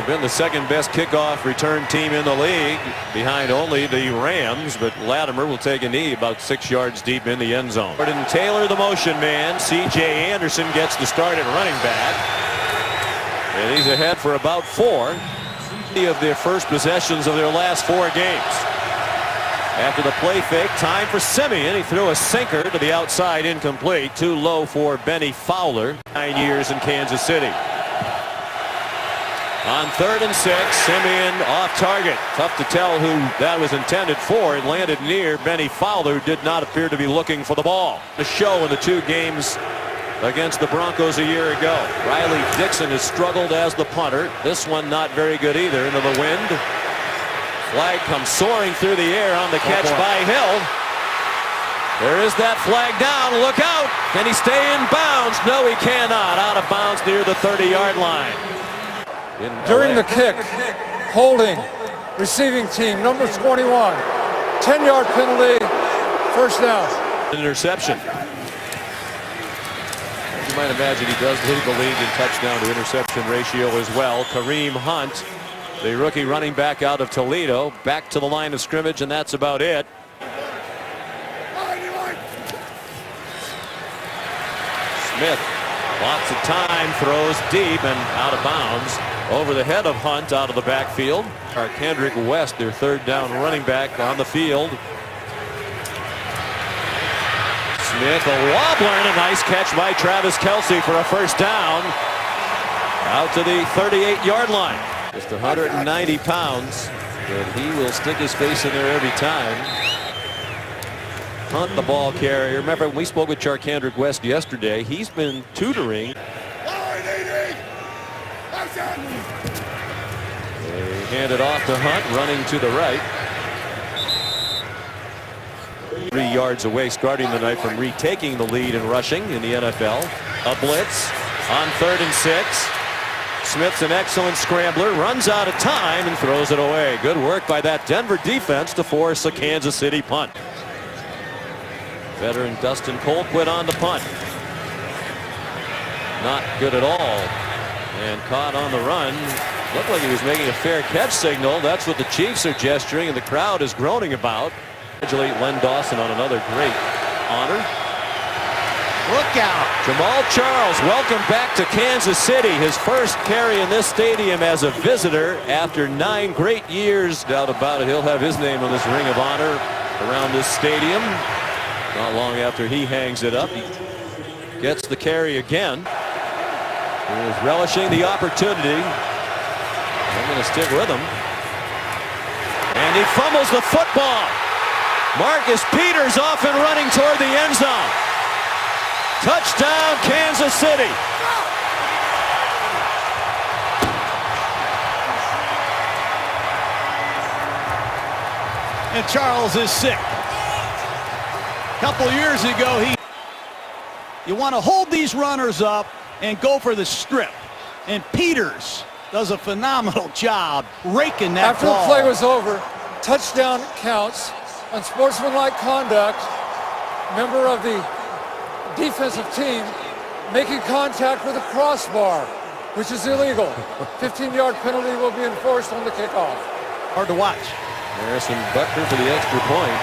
been the second best kickoff return team in the league, behind only the Rams, but Latimer will take a knee about 6 yards deep in the end zone. Jordan Taylor, the motion man. C.J. Anderson gets the start at running back, and he's ahead for about 4 of their first possessions of their last 4 games. After the play fake, time for Simeon. He threw a sinker to the outside, incomplete, too low for Benny Fowler. 9 years in Kansas City. On 3rd and 6, Simeon off target. Tough to tell who that was intended for. It landed near Benny Fowler, who did not appear to be looking for the ball. The show in the 2 games against the Broncos a year ago. Riley Dixon has struggled as the punter. This one not very good either. Into the wind. Flag comes soaring through the air on the catch by Hill. There is that flag down. Look out. Can he stay in bounds? No, he cannot. Out of bounds near the 30-yard line. During the kick, holding, receiving team, number 21, 10-yard penalty, first down. Interception. You might imagine he does lead the league in touchdown to interception ratio as well. Kareem Hunt, the rookie running back out of Toledo, back to the line of scrimmage, and that's about it. Smith, lots of time, throws deep and out of bounds. Over the head of Hunt out of the backfield. Kendrick West, their 3rd down running back, on the field. Smith, a wobbler, and a nice catch by Travis Kelce for a first down. Out to the 38-yard line. Just 190 pounds, but he will stick his face in there every time. Hunt, the ball carrier. Remember, when we spoke with Kendrick West yesterday, he's been tutoring. They hand it off to Hunt, running to the right. 3 yards away, starting the night from retaking the lead in rushing in the NFL. A blitz on 3rd and 6. Smith's an excellent scrambler, runs out of time and throws it away. Good work by that Denver defense to force a Kansas City punt. Veteran Dustin Colquitt on the punt. Not good at all. And caught on the run. Looked like he was making a fair catch signal. That's what the Chiefs are gesturing, and the crowd is groaning about. Congratulate Len Dawson on another great honor. Look out. Jamal Charles, welcome back to Kansas City. His first carry in this stadium as a visitor after 9 great years. Doubt about it, he'll have his name on this ring of honor around this stadium. Not long after he hangs it up, he gets the carry again. He is relishing the opportunity. I'm going to stick with him. And he fumbles the football. Marcus Peters off and running toward the end zone. Touchdown, Kansas City. And Charles is sick. A couple years ago, you want to hold these runners up and go for the strip. And Peters does a phenomenal job raking that After ball. the play was over, touchdown counts. Unsportsmanlike conduct, member of the defensive team making contact with a crossbar, which is illegal. 15-yard penalty will be enforced on the kickoff. Hard to watch. Harrison Butker for the extra point.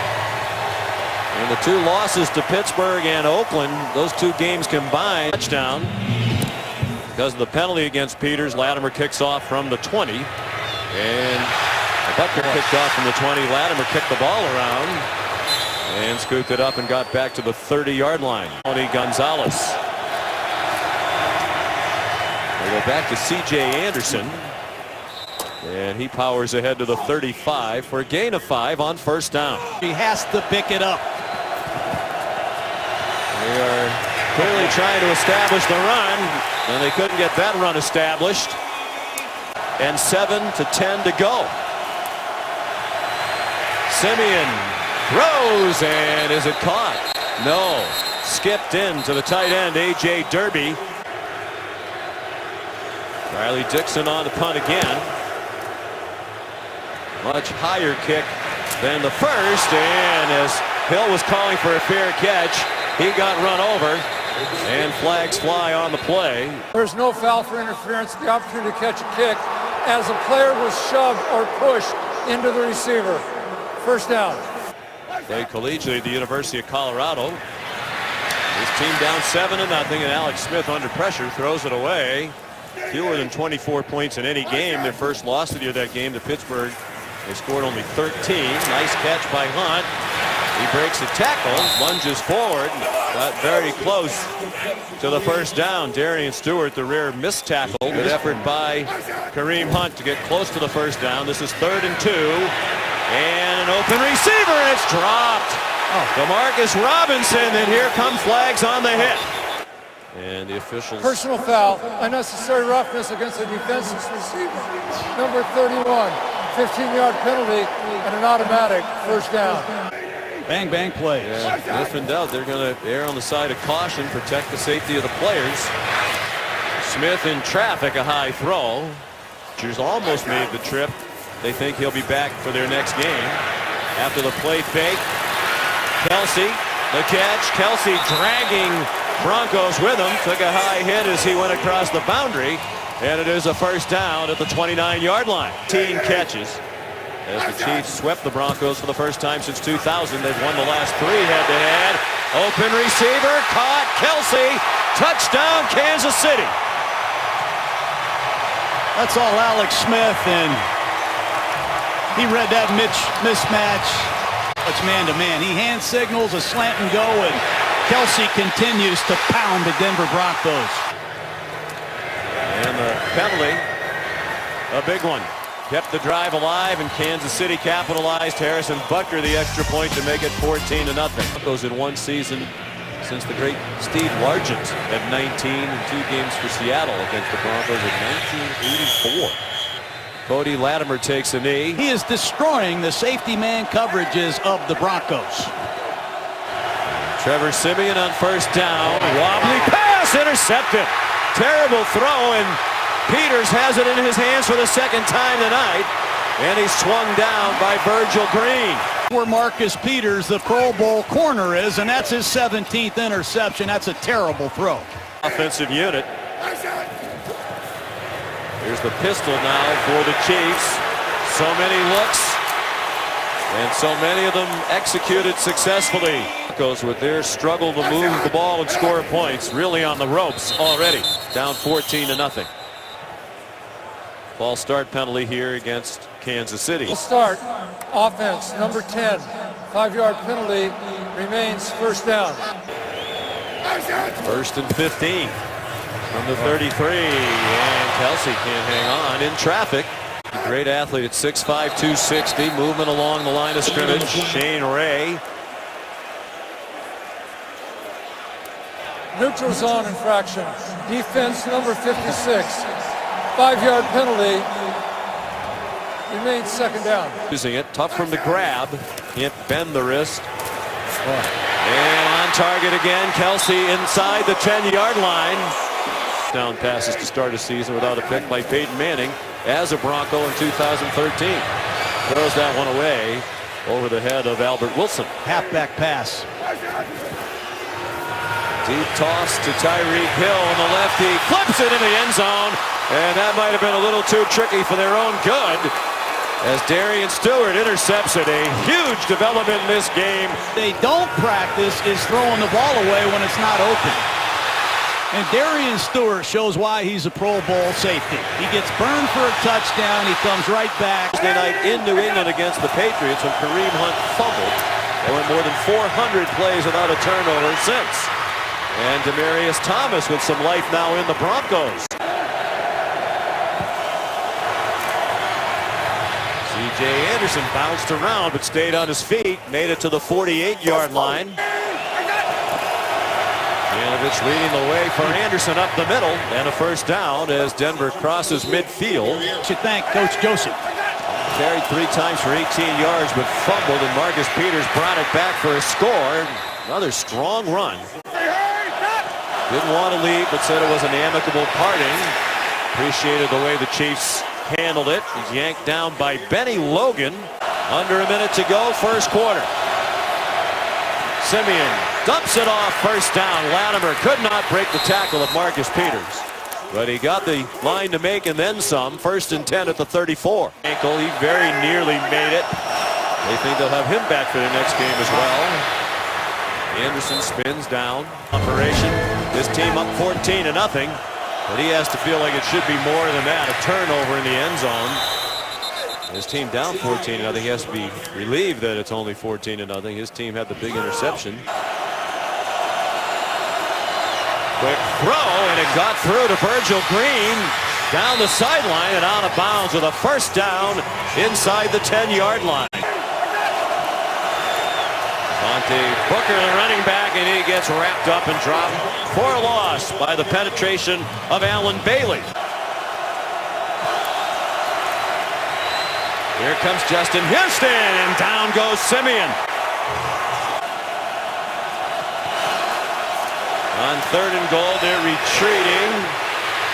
And the 2 losses to Pittsburgh and Oakland, those 2 games combined. Touchdown. Because of the penalty against Peters, Latimer kicks off from the 20. And Butker kicked off from the 20. Latimer kicked the ball around and scooped it up and got back to the 30-yard line. Tony Gonzalez. We go back to C.J. Anderson. And he powers ahead to the 35 for a gain of 5 on first down. He has to pick it up. They are clearly trying to establish the run, and they couldn't get that run established. And 7 to 10 to go. Simeon throws, and is it caught? No. Skipped in to the tight end, A.J. Derby. Riley Dixon on the punt again. Much higher kick than the first, and as Hill was calling for a fair catch, he got run over, and flags fly on the play. There's no foul for interference, the opportunity to catch a kick. as a player was shoved or pushed into the receiver. First down. Played collegiately at the University of Colorado. His team down 7-0, and Alex Smith under pressure throws it away. Fewer than 24 points in any game. Their first loss of the year, that game to Pittsburgh, they scored only 13. Nice catch by Hunt. He breaks a tackle, lunges forward, got very close to the first down. Darian Stewart, the rear missed tackle. Good effort by Kareem Hunt to get close to the first down. This is 3rd and 2. And an open receiver, and it's dropped. DeMarcus Robinson, and here come flags on the hit. And the officials. Personal foul, unnecessary roughness against the defensive receiver. Number 31, 15-yard penalty, and an automatic first down. Bang, bang plays. Yeah, if in doubt, they're going to err on the side of caution, protect the safety of the players. Smith in traffic, a high throw. Just almost made the trip. They think he'll be back for their next game. After the play fake, Kelsey, the catch. Kelsey dragging Broncos with him. Took a high hit as he went across the boundary. And it is a first down at the 29-yard line. 18 catches. As the Chiefs swept the Broncos for the first time since 2000. They've won the last 3 head-to-head. Open receiver, caught. Kelsey, touchdown, Kansas City. That's all Alex Smith, and he read that mismatch. It's man-to-man. He hand signals a slant and go, and Kelsey continues to pound the Denver Broncos. And the penalty, a big one. Kept the drive alive, and Kansas City capitalized. Harrison Butker the extra point to make it 14-0. Broncos in one season since the great Steve Largent at 19 and 2 games for Seattle against the Broncos in 1984. Cody Latimer takes a knee. He is destroying the safety man coverages of the Broncos. Trevor Siemian on first down. Wobbly pass, intercepted. Terrible throw, and Peters has it in his hands for the second time tonight. And he's swung down by Virgil Green. Where Marcus Peters, the Pro Bowl corner, is, and that's his 17th interception. That's a terrible throw. Offensive unit. Here's the pistol now for the Chiefs. So many looks, and so many of them executed successfully. Broncos with their struggle to move the ball and score points really on the ropes already. Down 14-0. False start penalty here against Kansas City. Full start, offense, number 10, 5-yard penalty, remains first down. 1st and 15 from the 33, and Kelsey can't hang on in traffic. A great athlete at 6'5", 260, movement along the line of scrimmage. Shane Ray. Neutral zone infraction, defense number 56, 5-yard penalty, remains second down. Using it, tough for him to grab, can't bend the wrist. And on target again, Kelsey inside the 10-yard line. Down passes to start a season without a pick by Peyton Manning as a Bronco in 2013. Throws that one away over the head of Albert Wilson. Halfback pass. Deep toss to Tyreek Hill on the left. He flips it in the end zone, and that might have been a little too tricky for their own good, as Darian Stewart intercepts it. A huge development in this game. They don't practice is throwing the ball away when it's not open. And Darian Stewart shows why he's a Pro Bowl safety. He gets burned for a touchdown. He comes right back. Thursday night in New England against the Patriots when Kareem Hunt fumbled. They went more than 400 plays without a turnover since. And Demaryius Thomas with some life now in the Broncos. C.J. Anderson bounced around but stayed on his feet. Made it to the 48-yard line. Janovich leading the way for Anderson up the middle. And a first down as Denver crosses midfield. Should thank Coach Joseph. Carried 3 times for 18 yards but fumbled, and Marcus Peters brought it back for a score. Another strong run. Didn't want to leave, but said it was an amicable parting. Appreciated the way the Chiefs handled it. He's yanked down by Benny Logan. Under a minute to go, first quarter. Siemian dumps it off, first down. Latimer could not break the tackle of Marcus Peters. But he got the line to make and then some. 1st and 10 at the 34. Ankle, he very nearly made it. They think they'll have him back for the next game as well. Anderson spins down. Operation. His team up 14-0. But he has to feel like it should be more than that. A turnover in the end zone. His team down 14-0. He has to be relieved that it's only 14-0. His team had the big interception. Quick throw, and it got through to Virgil Green. Down the sideline and out of bounds with a 1st down inside the 10-yard line. Devontae Booker, the running back, and he gets wrapped up and dropped for a loss by the penetration of Allen Bailey. Here comes Justin Houston, and down goes Simeon. On 3rd and goal, they're retreating.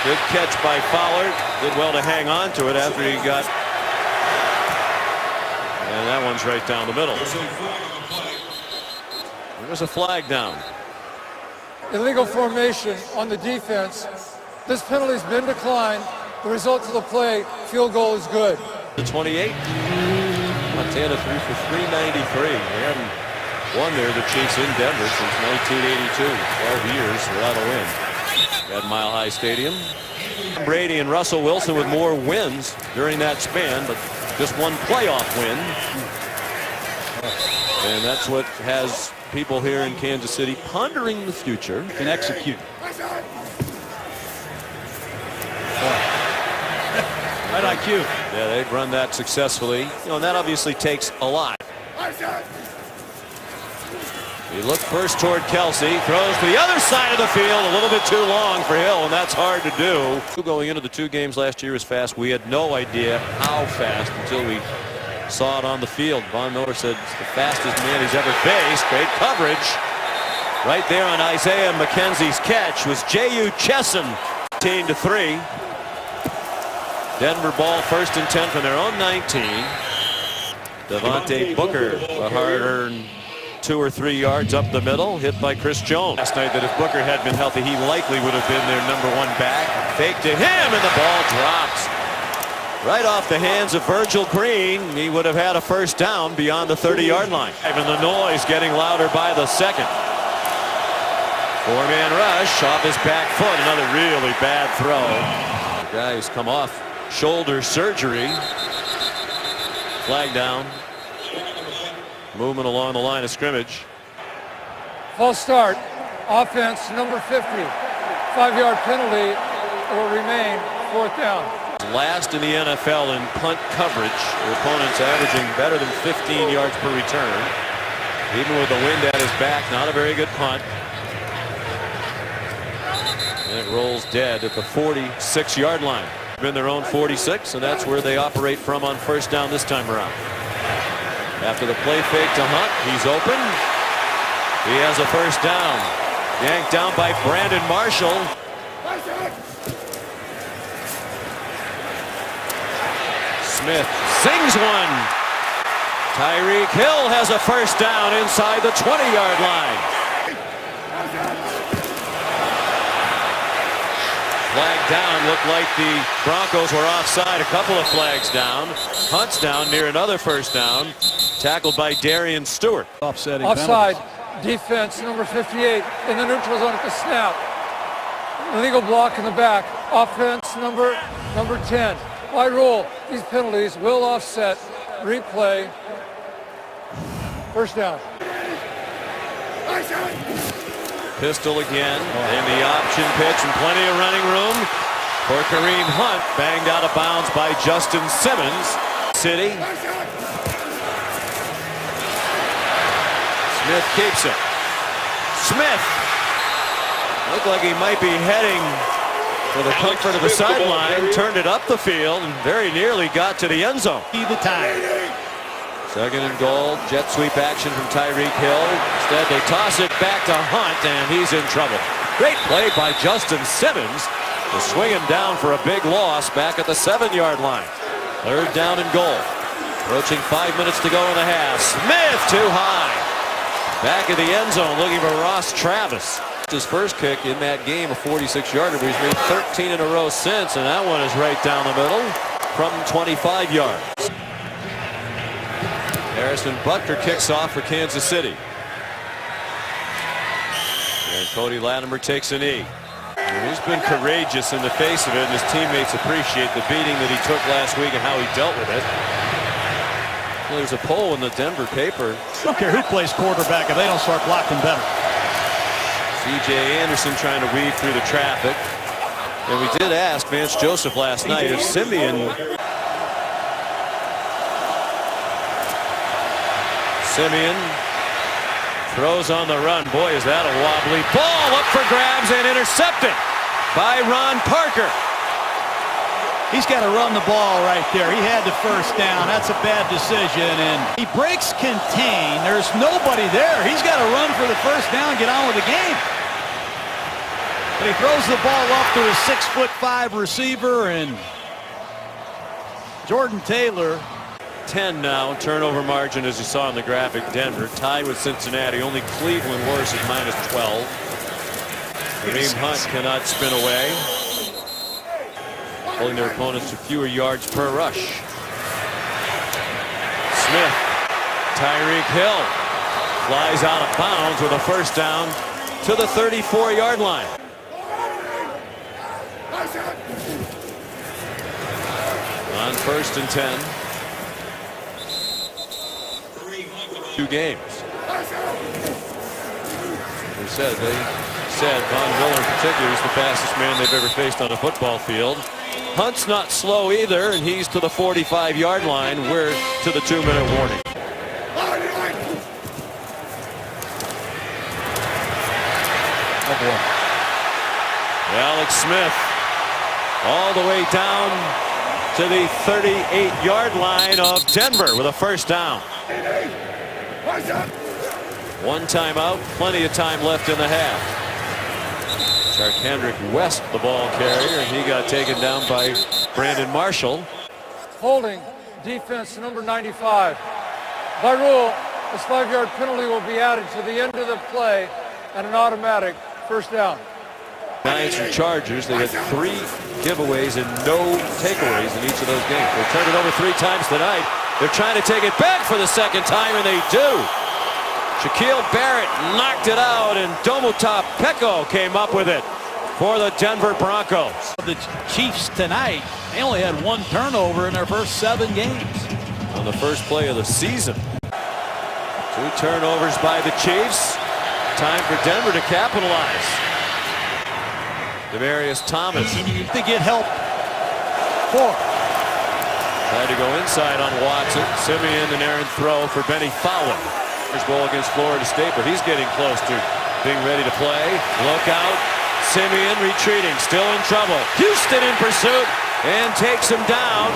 Good catch by Fowler. Did well to hang on to it after he got. And that one's right down the middle. There's a flag down. Illegal formation on the defense. This penalty's been declined. The result of the play, field goal is good. The 28. Montana threw for 393. They hadn't won there, the Chiefs, in Denver since 1982. 12 years without a win at Mile High Stadium. Brady and Russell Wilson with more wins during that span, but just one playoff win. And that's what has people here in Kansas City pondering the future. Can execute. Right IQ. Yeah, they've run that successfully. And that obviously takes a lot. He looked first toward Kelsey, throws to the other side of the field, a little bit too long for Hill, and that's hard to do. Going into the 2 games last year was fast. We had no idea how fast until we saw it on the field. Von Miller said it's the fastest man he's ever faced. Great coverage. Right there on Isaiah McKenzie's catch was J.U. Chesson. 18-3. Denver ball 1st and 10 from their own 19. Devontae Booker, a hard-earned 2 or 3 yards up the middle, hit by Chris Jones. Last night that if Booker had been healthy, he likely would have been their #1 back. Fake to him, and the ball drops. Right off the hands of Virgil Green. He would have had a 1st down beyond the 30-yard line. And the noise getting louder by the second. 4-man rush off his back foot. Another really bad throw. The guy who's come off shoulder surgery. Flag down. Movement along the line of scrimmage. False start. Offense number 50. 5-yard penalty will remain 4th down. Last in the NFL in punt coverage. The opponent's averaging better than 15 yards per return. Even with the wind at his back, not a very good punt. And it rolls dead at the 46-yard line. Been their own 46, and that's where they operate from on 1st down this time around. After the play fake to Hunt, he's open. He has a 1st down. Yanked down by Brandon Marshall. Smith sings one. Tyreek Hill has a 1st down inside the 20-yard line. Flag down. Looked like the Broncos were offside. A couple of flags down. Hunt's down near another 1st down. Tackled by Darian Stewart. Offsetting Offside. penalties. Defense number 58 in the neutral zone at the snap. Illegal block in the back. Offense number 10. By rule, these penalties will offset. Replay. 1st down. Pistol again, and the option pitch, and plenty of running room for Kareem Hunt. Banged out of bounds by Justin Simmons. City. Smith keeps it. Smith looked like he might be heading for the comfort of the sideline. Turned it up the field and very nearly got to the end zone. The time. 2nd and goal. Jet sweep action from Tyreek Hill. Instead, they toss it back to Hunt, and he's in trouble. Great play by Justin Simmons to swing him down for a big loss back at the 7-yard line. 3rd down and goal. Approaching 5 minutes to go in the half. Smith too high. Back in the end zone looking for Ross Travis. His first kick in that game, a 46-yarder, but he's made 13 in a row since, and that one is right down the middle from 25 yards. Harrison Butker kicks off for Kansas City. And Cody Latimer takes a knee. And he's been courageous in the face of it, and his teammates appreciate the beating that he took last week and how he dealt with it. Well, there's a poll in the Denver paper. I don't care who plays quarterback if they don't start blocking better. C.J. Anderson trying to weave through the traffic. And we did ask Vance Joseph last night if Simeon throws on the run. Boy, is that a wobbly ball, up for grabs and intercepted by Ron Parker. He's got to run the ball right there. He had the first down. That's a bad decision. And he breaks contain. There's nobody there. He's got to run for the first down, get on with the game. But he throws the ball up to a 6'5" receiver, and Jordan Taylor. 10 now, turnover margin as you saw in the graphic. Denver tied with Cincinnati. Only Cleveland worse at -12. Kareem Hunt cannot spin away, holding their opponents to fewer yards per rush. Smith, Tyreek Hill flies out of bounds with a first down to the 34-yard line. On 1st and 10. 2 games. They said Von Miller in particular is the fastest man they've ever faced on a football field. Hunt's not slow either, and he's to the 45-yard line. We're to the 2-minute warning. Oh boy. Alex Smith all the way down to the 38-yard line of Denver with a first down. 1 timeout, plenty of time left in the half. Charkandrick West, the ball carrier, and he got taken down by Brandon Marshall. Holding defense number 95. By rule, this 5-yard penalty will be added to the end of the play and an automatic first down. Giants and Chargers, they had 3 giveaways and no takeaways in each of those games. They turned it over 3 times tonight. They're trying to take it back for the 2nd time, and they do. Shaquille Barrett knocked it out, and Domotop Peko came up with it for the Denver Broncos. The Chiefs tonight, they only had 1 turnover in their first 7 games. On the first play of the season. 2 turnovers by the Chiefs. Time for Denver to capitalize. Demaryius Thomas. To get help. 4. Tried to go inside on Watson. Simeon, an errant throw for Benny Fowler. His ball against Florida State, but he's getting close to being ready to play. Look out. Simeon retreating, still in trouble. Houston in pursuit and takes him down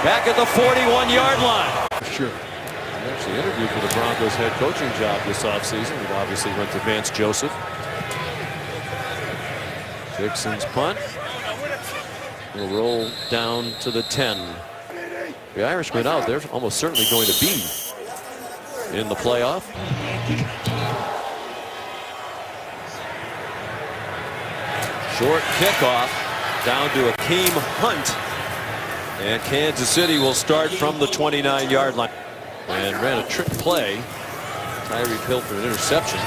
back at the 41-yard line. Sure. He actually interviewed for the Broncos head coaching job this offseason. He obviously went to Vance Joseph. Dixon's punt will roll down to the 10. The Irishmen out there almost certainly going to be in the playoff. Short kickoff down to Akeem Hunt, and Kansas City will start from the 29-yard line and ran a trick play. Tyreek Hill for an interception.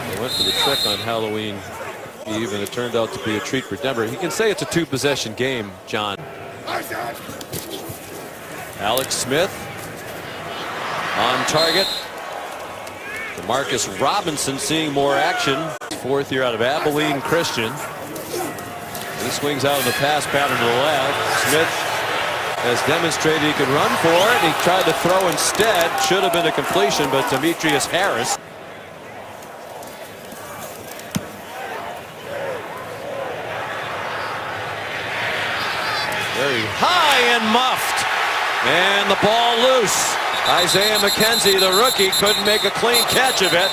They went for the trick on Halloween Eve, and it turned out to be a treat for Denver. You can say it's a 2-possession game, John. Alex Smith on target. Demarcus Robinson seeing more action. 4th year out of Abilene Christian. He swings out in the pass pattern to the left. Smith has demonstrated he could run for it. He tried to throw instead. Should have been a completion, but Demetrius Harris. Very high and muffed. And the ball loose. Isaiah McKenzie, the rookie, couldn't make a clean catch of it.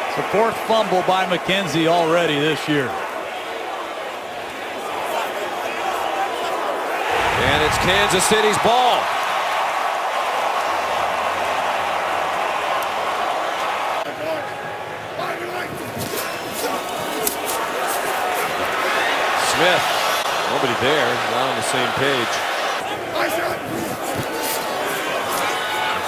It's the 4th fumble by McKenzie already this year. And it's Kansas City's ball. Smith. Nobody there. Not on the same page.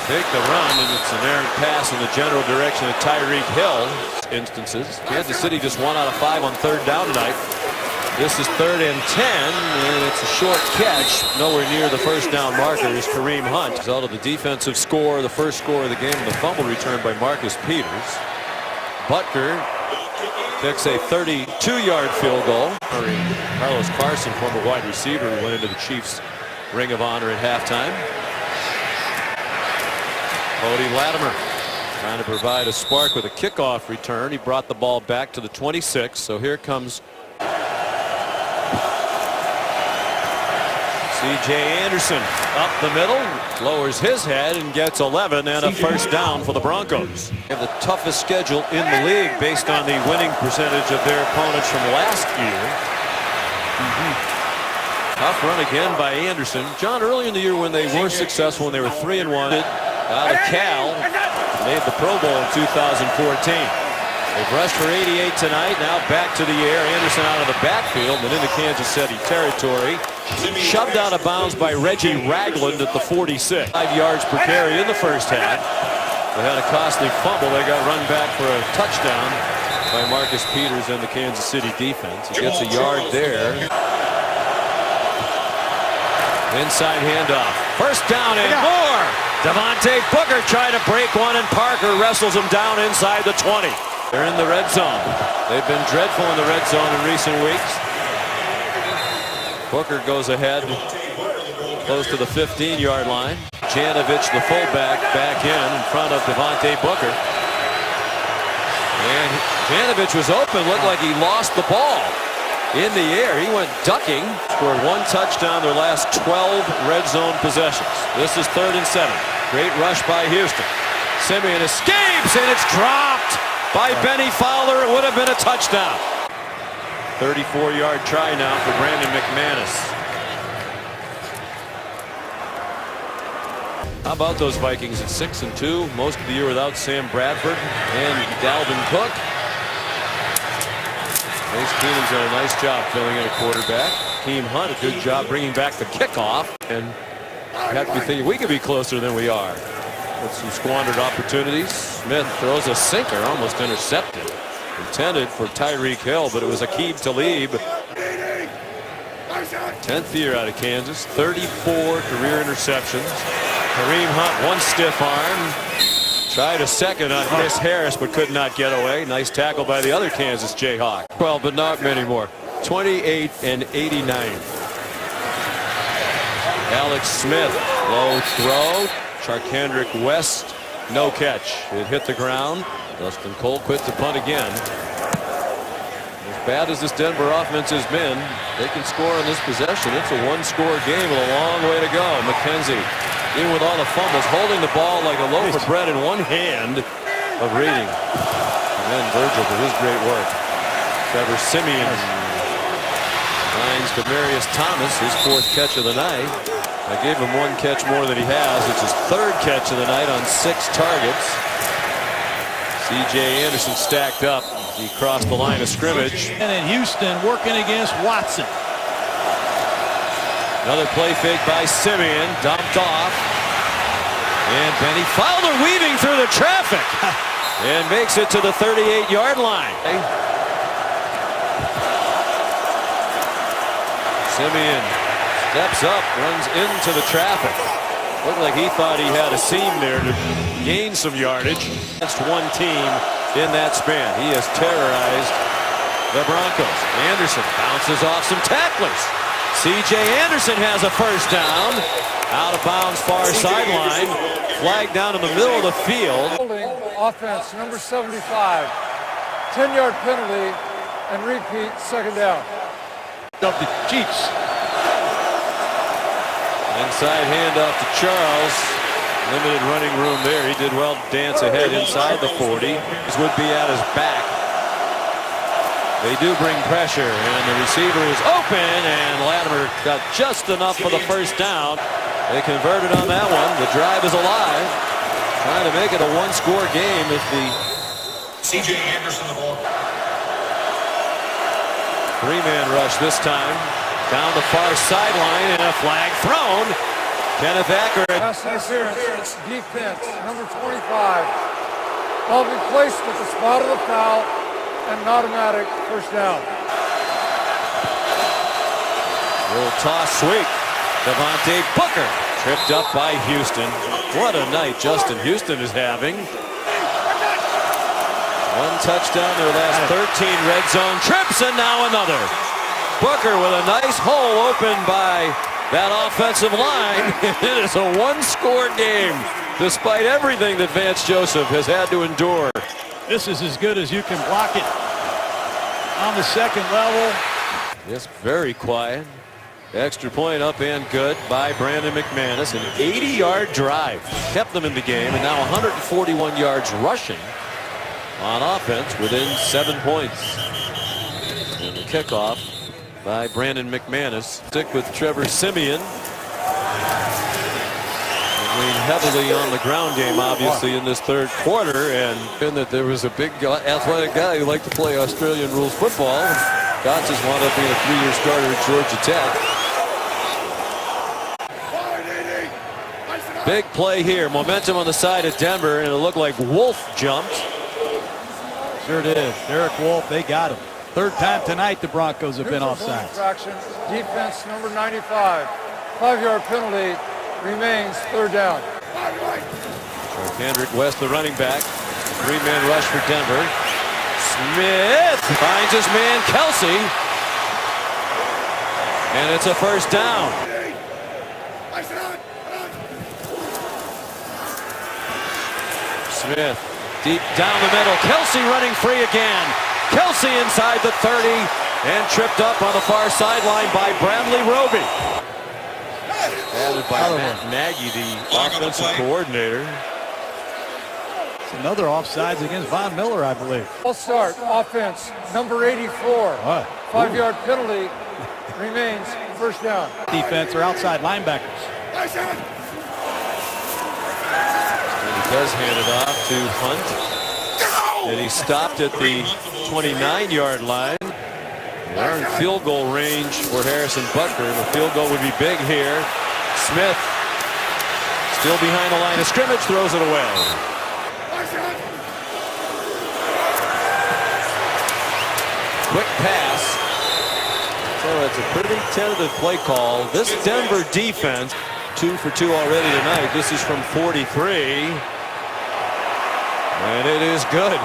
Take the run, and it's an errant pass in the general direction of Tyreek Hill. Instances. Kansas City just 1 out of 5 on third down tonight. This is 3rd and 10, and it's a short catch. Nowhere near the first down marker is Kareem Hunt. Result of the defensive score, the first score of the game, and the fumble return by Marcus Peters. Butker kicks a 32-yard field goal. Carlos Carson, former wide receiver, who went into the Chiefs' Ring of Honor at halftime. Cody Latimer trying to provide a spark with a kickoff return. He brought the ball back to the 26. So here comes C.J. Anderson up the middle, lowers his head and gets 11 and a first down for the Broncos. They have the toughest schedule in the league based on the winning percentage of their opponents from last year. Tough run again by Anderson. John, early in the year when they were successful and they were 3-1 out of Cal, made the Pro Bowl in 2014. They've rushed for 88 tonight. Now back to the air. Anderson out of the backfield and into Kansas City territory. Shoved out of bounds by Reggie Ragland at the 46. 5 yards per carry in the first half. They had a costly fumble. They got run back for a touchdown by Marcus Peters and the Kansas City defense. He gets a yard there. Inside handoff. First down and more. Devontae Booker tried to break one, and Parker wrestles him down inside the 20. They're in the red zone. They've been dreadful in the red zone in recent weeks. Booker goes ahead close to the 15-yard line. Janovich, the fullback, back in front of Devontae Booker. And Janovich was open. Looked like he lost the ball in the air. He went ducking. Scored 1 touchdown their last 12 red zone possessions. This is 3rd and 7. Great rush by Houston. Simeon escapes, and it's dropped by Benny Fowler. It would have been a touchdown. 34-yard try now for Brandon McManus. How about those Vikings at 6-2? Most of the year without Sam Bradford and Dalvin Cook. Mace Keenum's done a nice job filling in a quarterback. Kareem Hunt, a good job bringing back the kickoff. And you have to be thinking we could be closer than we are. With some squandered opportunities. Smith throws a sinker, almost intercepted. Intended for Tyreek Hill, but it was Aqib Talib. 10th year out of Kansas. 34 career interceptions. Kareem Hunt, 1 stiff arm. Tried a second on Chris Harris, but could not get away. Nice tackle by the other Kansas Jayhawk. Well, but not many more. 28 and 89. Alex Smith, low throw. Charkandrick West, no catch. It hit the ground. Dustin Colquitt to punt again. As bad as this Denver offense has been, they can score on this possession. It's a 1-score game with a long way to go. McKenzie, even with all the fumbles, holding the ball like a loaf of bread in one hand of reading. And then Virgil for his great work. Trevor Simeon finds Demarius Thomas, his 4th catch of the night. I gave him 1 catch more than he has. It's his 3rd catch of the night on 6 targets. C.J. Anderson stacked up. He crossed the line of scrimmage. And in Houston working against Watson. Another play fake by Simeon, dumped off. And Benny Fowler weaving through the traffic and makes it to the 38-yard line. Simeon steps up, runs into the traffic. Looked like he thought he had a seam there to gain some yardage. Against one team in that span. He has terrorized the Broncos. Anderson bounces off some tacklers. C.J. Anderson has a first down. Out of bounds far sideline. Flag down in the middle of the field. Holding offense, number 75. 10-yard penalty and repeat, 2nd down. Of the Chiefs. Inside handoff to Charles. Limited running room there. He did well to dance ahead inside the 40. This would be at his back. They do bring pressure, and the receiver was open, and Latimer got just enough for the first down. They converted on that one. The drive is alive. Trying to make it a 1-score game if the C.J. Anderson the ball. Three-man rush this time. Down the far sideline and a flag thrown. Kenneth Acker. Pass interference, defense, number 25. Ball be placed at the spot of the foul and an automatic first down. Little toss sweep. Devontae Booker tripped up by Houston. What a night Justin Houston is having. One touchdown, their last 13 red zone trips, and now another. Booker with a nice hole opened by that offensive line. It is a one-score game, despite everything that Vance Joseph has had to endure. This is as good as you can block it on the second level. Just very quiet. Extra point up and good by Brandon McManus. An 80-yard drive kept them in the game, and now 141 yards rushing on offense within 7 points. And the kickoff by Brandon McManus. Stick with Trevor Siemian. Lean heavily on the ground game, obviously, in this third quarter, and that there was a big athletic guy who liked to play Australian rules football. Gotts has wound up being a 3-year starter at Georgia Tech. Big play here. Momentum on the side of Denver, and it looked like Wolf jumped. Sure did. Derek Wolf, they got him. Third time tonight the Broncos have been offside. Defense number 95. 5-yard penalty, remains third down. Kendrick West, the running back. Three-man rush for Denver. Smith finds his man Kelsey. And it's a first down. Smith deep down the middle. Kelsey running free again. Kelsey inside the 30 and tripped up on the far sideline by Bradley Roby. Added by Matt Nagy, the offensive coordinator. It's another offsides against Von Miller, I believe. Full start, offense, number 84. 5-yard penalty, remains first down. Defense are outside linebackers. He does hand it off to Hunt. And he stopped at the 29-yard line. They're in field goal range for Harrison Butker. The field goal would be big here. Smith still behind the line of scrimmage, throws it away. Quick pass. So it's a pretty tentative play call. This Denver defense, 2 for 2 already tonight. This is from 43. And it is good.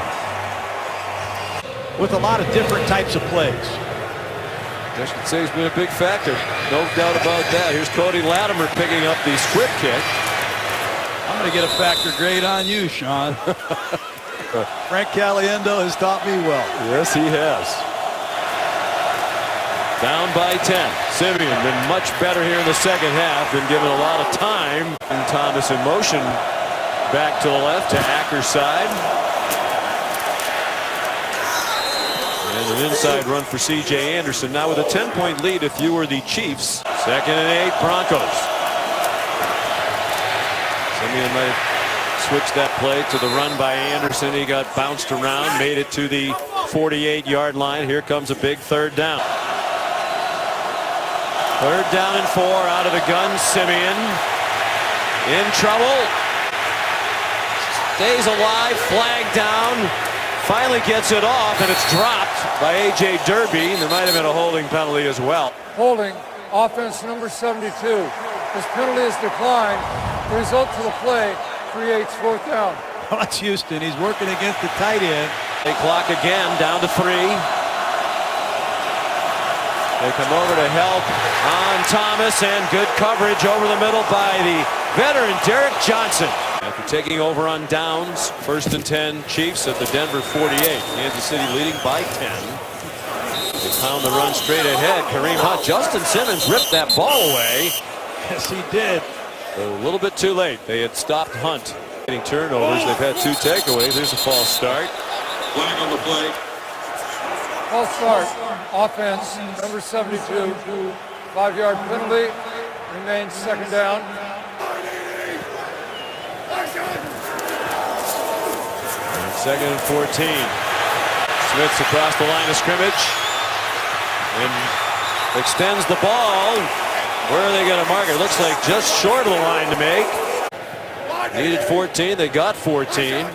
With a lot of different types of plays. I should say he's been a big factor. No doubt about that. Here's Cody Latimer picking up the squib kick. I'm going to get a factor grade on you, Sean. Frank Caliendo has taught me well. Yes, he has. Down by 10. Siemian been much better here in the second half. Been given a lot of time. And Thomas in motion back to the left to Acker's side. And an inside run for C.J. Anderson. Now with a 10-point lead if you were the Chiefs. 2nd and 8, Broncos. Siemian might have switched that play to the run by Anderson. He got bounced around, made it to the 48-yard line. Here comes a big third down. Third down and 4 out of the gun. Siemian in trouble. Stays alive, flag down. Finally gets it off, and it's dropped by A.J. Derby. There might have been a holding penalty as well. Holding, offense number 72. This penalty is declined. The result to the play creates fourth down. Watch Houston. He's working against the tight end. They clock again, down to 3. They come over to help on Thomas, and good coverage over the middle by the veteran Derek Johnson. After taking over on downs, 1st and 10 Chiefs at the Denver 48. Kansas City leading by 10. They pound the run straight ahead. Kareem Hunt. Justin Simmons ripped that ball away. Yes, he did. A little bit too late. They had stopped Hunt. Getting turnovers. They've had 2 takeaways. There's a false start. Flag on the play. False start, offense number 72. 5-yard penalty, remains second down. And 2nd and 14. Smith's across the line of scrimmage. and extends the ball. Where are they going to mark it? Looks like just short of the line to make. Needed 14. They got 14.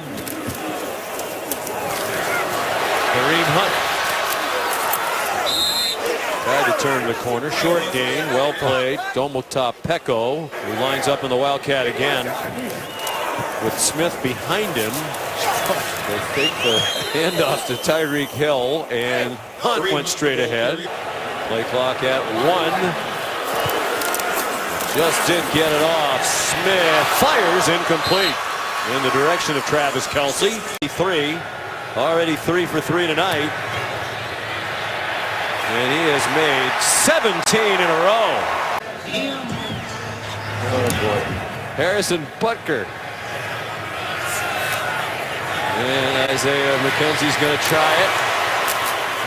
Kareem Hunt tried to turn the corner. Short gain. Well played. Domotop Peko, who lines up in the Wildcat again with Smith behind him. They take the handoff to Tyreek Hill, and Hunt went straight ahead. Play clock at 1. Just didn't get it off. Smith fires incomplete in the direction of Travis Kelce. 3, already 3 for 3 tonight. And he has made 17 in a row. Oh boy. Harrison Butker. And Isaiah McKenzie's going to try it.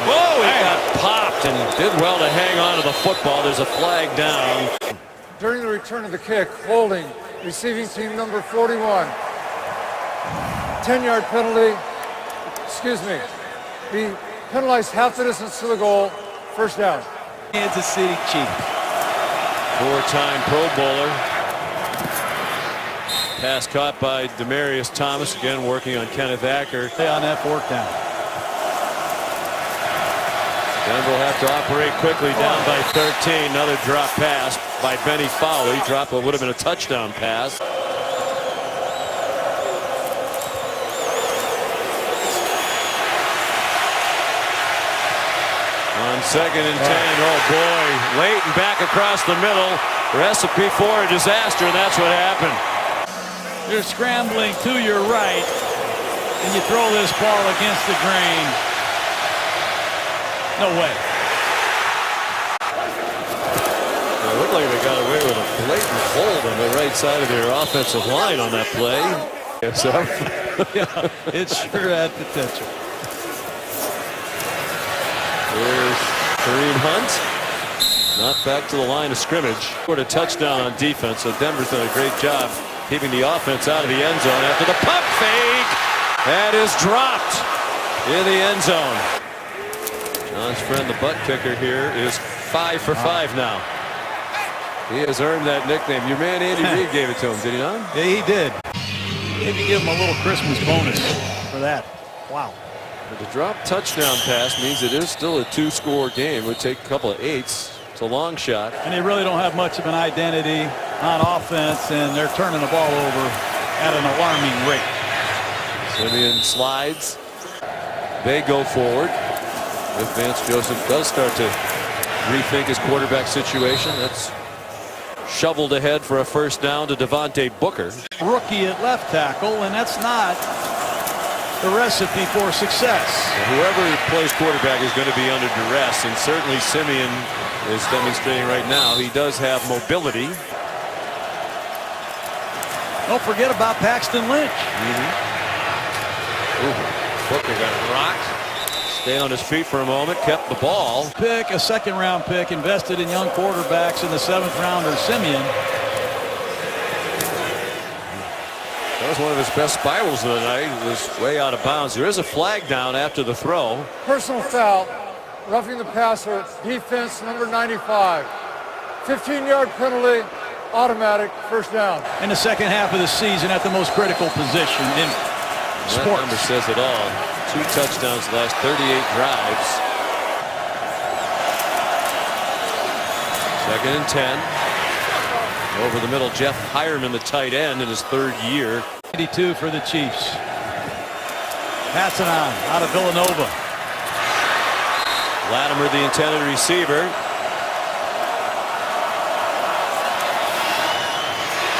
Whoa, he got popped and did well to hang on to the football. There's a flag down. During the return of the kick, holding receiving team number 41. 10-yard penalty. Excuse me. He penalized half the distance to the goal. First down. Kansas City Chiefs. 4-time Pro Bowler. Pass caught by Demaryius Thomas, again working on Kenneth Acker. On that fourth down. Denver will have to operate quickly, down by 13. Another drop pass by Benny Fowler. He dropped what would have been a touchdown pass. On 2nd and 10, oh boy, Leighton back across the middle. Recipe for a disaster, and that's what happened. You're scrambling to your right, and you throw this ball against the grain. No way. It looked like they got away with a blatant hold on the right side of their offensive line on that play. So. Yeah, it sure had potential. Here's Kareem Hunt. Not back to the line of scrimmage. Scored a touchdown on defense, so Denver's done a great job keeping the offense out of the end zone after the pump fake. That is dropped in the end zone. John's friend, the butt kicker here, is 5 for 5 now. He has earned that nickname. Your man Andy Reid gave it to him, did he not? Yeah, he did. Maybe give him a little Christmas bonus for that. Wow. But the drop touchdown pass means it is still a 2-score game. It would take a couple of 8s. It's a long shot. And they really don't have much of an identity on offense, and they're turning the ball over at an alarming rate. Simeon slides. They go forward. If Vance Joseph does start to rethink his quarterback situation, that's shoveled ahead for a first down to Devontae Booker. Rookie at left tackle, and that's not the recipe for success. Whoever plays quarterback is going to be under duress, and certainly Simeon is demonstrating right now he does have mobility. Don't forget about Paxton Lynch. Booker got rocked. Stayed on his feet for a moment, kept the ball. Pick, a second-round pick, invested in young quarterbacks in the 7th rounder, Simeon. That was one of his best spirals of the night. It was way out of bounds. There is a flag down after the throw. Personal foul. Roughing the passer. Defense number 95. 15-yard penalty. Automatic. First down. In the second half of the season at the most critical position in That sports. number says it all. 2 touchdowns the last 38 drives. 2nd and 10. Over the middle, Jeff Hireman, the tight end, in his 3rd year. 92 for the Chiefs. Passing on out of Villanova. Latimer, the intended receiver.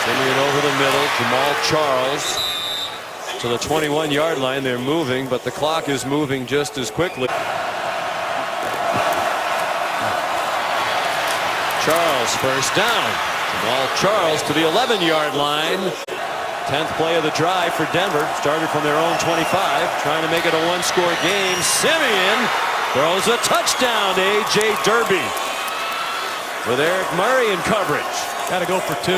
Simeon over the middle. Jamal Charles to the 21-yard line. They're moving, but the clock is moving just as quickly. Charles, first down. Jamal Charles to the 11-yard line. 10th play of the drive for Denver. Started from their own 25, trying to make it a 1-score game. Simeon throws a touchdown to A.J. Derby with Eric Murray in coverage. Got to go for 2.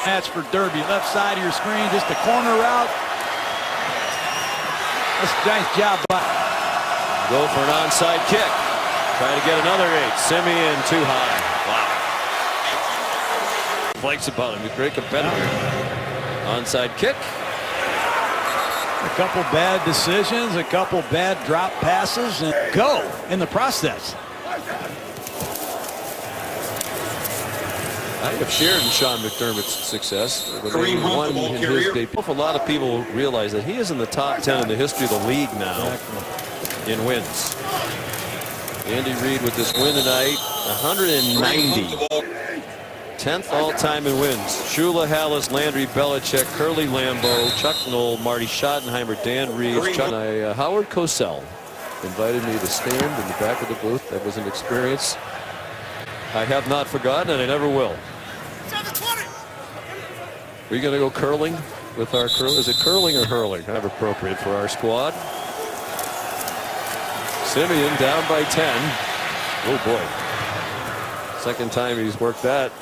That's for Derby. Left side of your screen, just a corner route. That's a nice job by. Go for an onside kick. Try to get another 8. Simeon too high. Wow. Flakes about him. A great competitor. Onside kick. A couple bad decisions, a couple bad drop passes, and go in the process. I have shared in Sean McDermott's success when he won in his debut. A lot of people realize that he is in the top 10 in the history of the league now in wins. Andy Reid with this win tonight, 190. 10th all-time in wins. Shula, Hallis, Landry, Belichick, Curly Lambeau, Chuck Noll, Marty Schottenheimer, Dan Reeves, Howard Cosell invited me to stand in the back of the booth. That was an experience I have not forgotten, and I never will. Are you going to go curling with our curl? Is it curling or hurling? Kind of appropriate for our squad. Simeon down by 10. Oh boy. Second time he's worked that.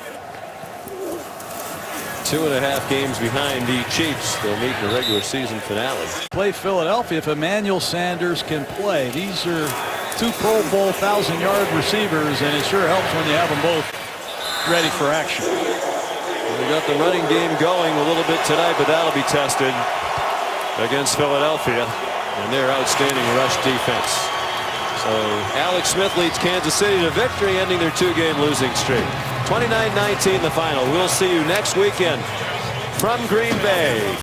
2.5 games behind the Chiefs. They'll meet in the regular season finale. Play Philadelphia if Emmanuel Sanders can play. These are 2 Pro Bowl 1,000-yard receivers, and it sure helps when you have them both ready for action. We got the running game going a little bit tonight, but that'll be tested against Philadelphia and their outstanding rush defense. So Alex Smith leads Kansas City to victory, ending their 2-game losing streak. 29-19 the final. We'll see you next weekend from Green Bay.